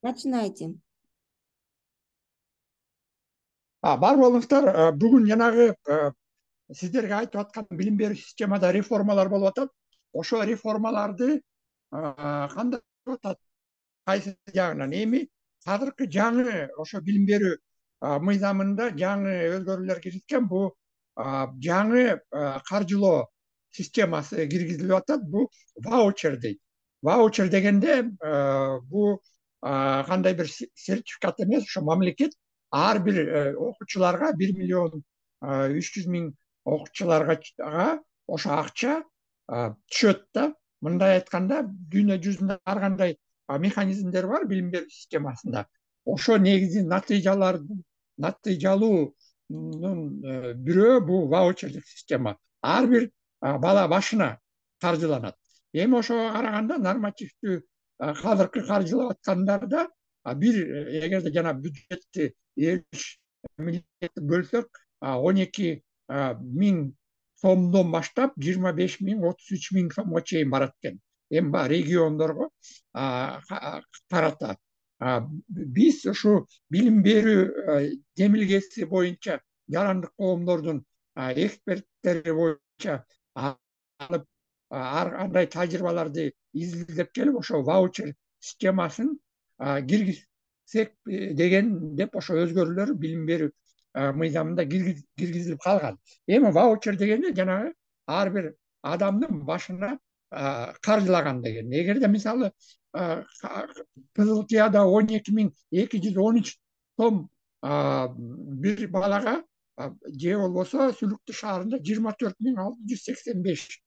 Начинайте. Бар болуңуздар. Бүгүн жанагы сиздерге айтып аткан билим берүү системада реформалар болуп атат. Ошо реформаларды кандай болуп атат? Кайсы жагынан эми азыркы жаңы ошо билим берүү мыйзамында жаңы өзгөрүүлөр киргизген. Бул жаңы каржылоо системасы киргизилип атат. Бул ваучер дейт. Ваучер дегенде бул кандай бир сертификат эмес, ошо мамлекет ар бир окуучуларга 1,3 миллион окуучуларга ошо акча түшөт да. Мындай айтканда, дүйнө жүзүндө ар кандай механизмдер бар билим берүү системасында. Ошо негизи натыйжалуунун бирөө бул ваучерлик система. Ар бир бала башына каржыланат. Эми ошого караганда нормативдүү азыркы каржылап аткандарда бир эгерде жана бюджетти 53 миллиард бөлсөк, 12.000 сомдон баштап 25.000, 33.000 сомго чейин барат экен. Эми баягы региондорго карата. Биз ушу билим берүү демилгеси боюнча жарандык коомдордун эксперттери боюнча алып ар кандай тажрыйбаларды изилдеп келип, ошо ваучер системасын киргизсек деген деп ошо өзгөрүүлөр билим берүү мыйзамында киргизилип калган. Эми ваучер дегенде жанагы ар бир адамдын башына каржылаган деген. Эгерде мисалы Кызылкыяда 12.213 сом бир балага, же болбосо Сүлүктү шаарында 24.685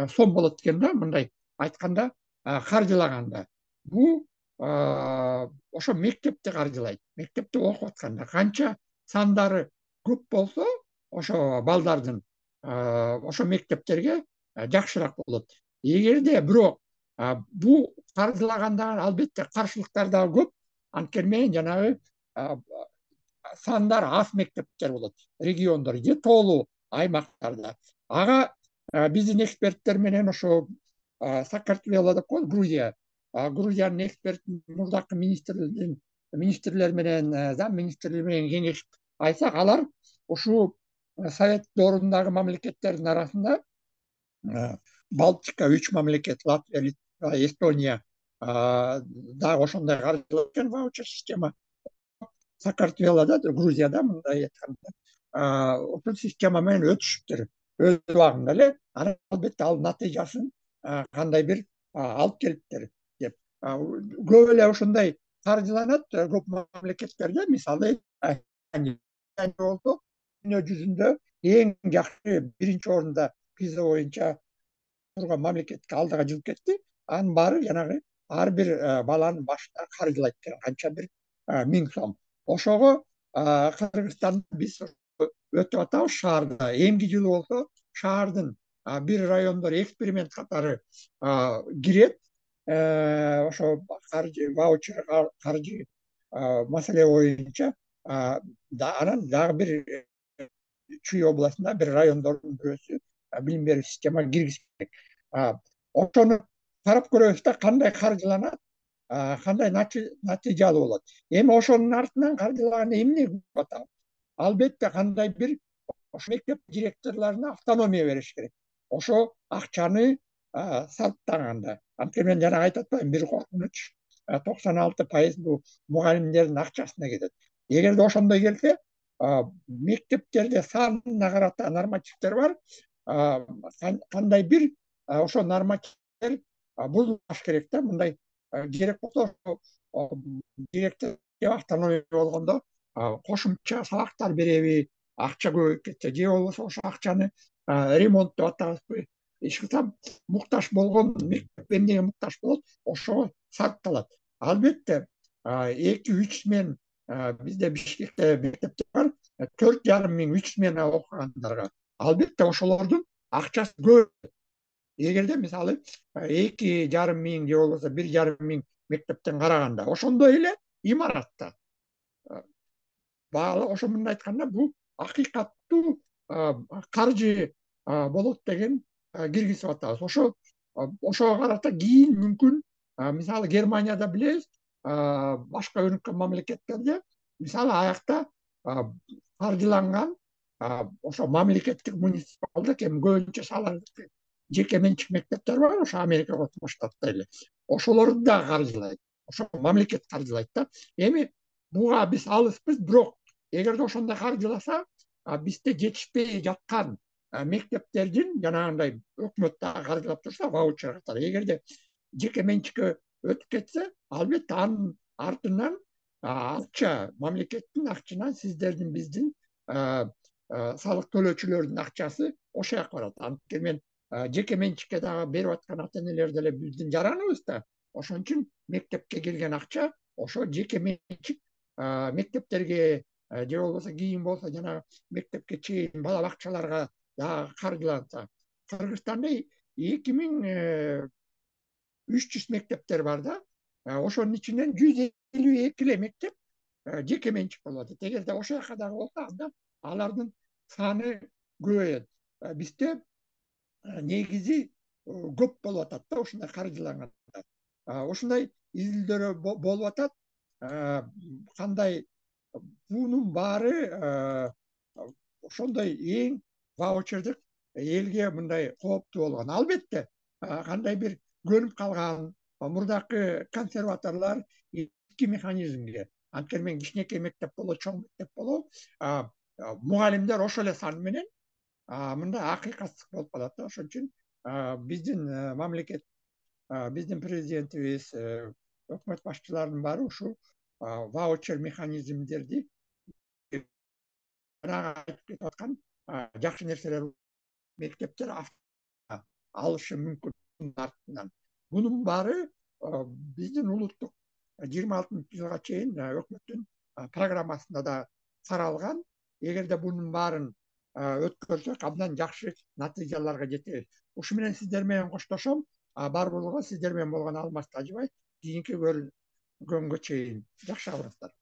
сом болот экен да, мындай айтканда, каржылаганда. Бул ошо мектепти каржылайт. Мектепте окуп атканда канча сандары көп болсо, ошо балдардын ошо мектептерге жакшыраак болот. Эгерде бирок бул каржылаганда албетте каршылыктар дагы көп. Анткени менен жанагы сандар аз мектептер болот, региондор же тоолуу аймактарда. Ага биздин эксперттер менен ошо Саакартвело деп коет, Грузиянын эксперт мурдакы министрлер менен, зам министрлер менен кеңешип айтсак, алар ушул совет доорундагы мамлекеттердин арасында Балтика 3 мамлекет, Латвия, Литва, Эстония дагы ошондой каржылап экен ваучер система. Саакартвелодо, Грузияда мындай айтканда ошол система менен өтүшүптүр өз убагында эле. Анан албетте ал натыйжасын кандай бир алып келиптир деп. Көп эле ошондой каржыланат көп мамлекеттерде. Мисалы болсо, дүйнө жүзүндө эң жакшы биринчи орунда пиза боюнча турган мамлекетке алдыга жүрүп кетти. Анын баары жанагы ар бир баланын башына каржылайт экен, канча бир 1000 сом. Ошого Кыргызстанда биз өтүп атабыз шаарда. Эмки жылы болсо шаардын бир райондор эксперимент катары кирет. Ошо каржы, ваучер каржы маселе боюнча. Анан дагы бир Чүй областында бир райондордун бирөөсү билим берүү система киргизбек. Ошону карап көрөбүз да, кандай каржыланат, кандай натыйжалуу болот. Эми ошонун артынан каржылаганда эмне деп атабыз? Албетте кандай бир ошо мектеп директорлоруна автономия бериш керек. Ошо акчаны сарптаганда. Анткени мен жана айтып атпаймынбы, бир коркунуч 96% бул мугалимдердин акчасына кетет. Эгерде ошондой келсе, мектептерде санына карата нормативдер бар. Кандай бир ошо нормативдер бузулбаш керек да. Мындай керек болсо директор автономия болгондо кошумча сабактар береби, акча көбөйүп кетсе, же болбосо ошо акчаны ремонт деп атабызбы, эч качан муктаж болгон мектеп эмнеге муктаж болот, ошого сарпталат. Албетте 2-3 смен бизде Бишкекте мектептер бар, 4,5 3 смена окугандарга албетте ошолордун акчасы көп. Эгерде мисалы 2,5 миң же болбосо 1,5 миң мектептен караганда, ошондой эле имаратта баалы ошо мындай айтканда, бул акыйкаттуу каржы болот деген киргизип атабыз. Ошого карата кийин мүмкүн, мисалы Германияда билебиз, башка өнүккөн мамлекеттерде мисалы аякта каржыланган ошо мамлекеттик муниципалдык эми көбүнчө шаардык жеке менчик мектептер бар ошо Америка Кошмо Штатта эле ошолорду да каржылайт ошо мамлекет каржылайт да эми буга биз алыспыз бирок эгерде ошондой каржыласа бизде жетишпей жаткан мектептердин жанагындай өкмөт дагы каржылап турса ваучер катары эгерде жеке менчикке өтүп кетсе албетте анын артынан акча мамлекеттин акчынан сиздердин биздин салык төлөөчүлөрдүн акчасы ошол жака барат анткени мен жеке менчикке дагы берип аткан ата энелер деле биздин жараныбыз да ошон үчүн мектепке келген акча ошо жеке менчик мектептерге же болбосо кийин болсо жанагы мектепке чейин бала бакчаларга дагы каржыланса Кыргызстанда 2300 мектептер бар да ошонун ичинен 152 эле мектеп жеке менчик болуп атат эгерде ошол жака дагы болсо анда алардын саны көбөйөт бизде негизи көп болуп атат да ушундай каржыланганда ушундай изилдөөр болуп атат кандай бунун баары ошондой эң ваучердик элге мындай кооптуу болгон албетте кандай бир көнүп калган мурдакы консерваторлор ички механизмге анткени мен кичинекей мектеп болобу чоң мектеп болобу мугалимдер ошол эле сан менен мындай акыйкатсыздык болуп калат да ошон үчүн биздин мамлекет биздин президентибиз өкмөт башчыларынын баары ушул ваучер механизмдерди айтып кетип аткан жакшы нерселер мектептер алышы мүмкүн артынан бунун баары биздин улуттук 26-жылга чейин өкмөттүн программасында да каралган эгерде бунун баарын өткөрсөк абдан жакшы натыйжаларга жетебиз ушу менен сиздер менен коштошом бар болго сиздер менен болгон Алмаз Тажыбай кийинки көрүнгөнгө чейин жакшы калыңыздар.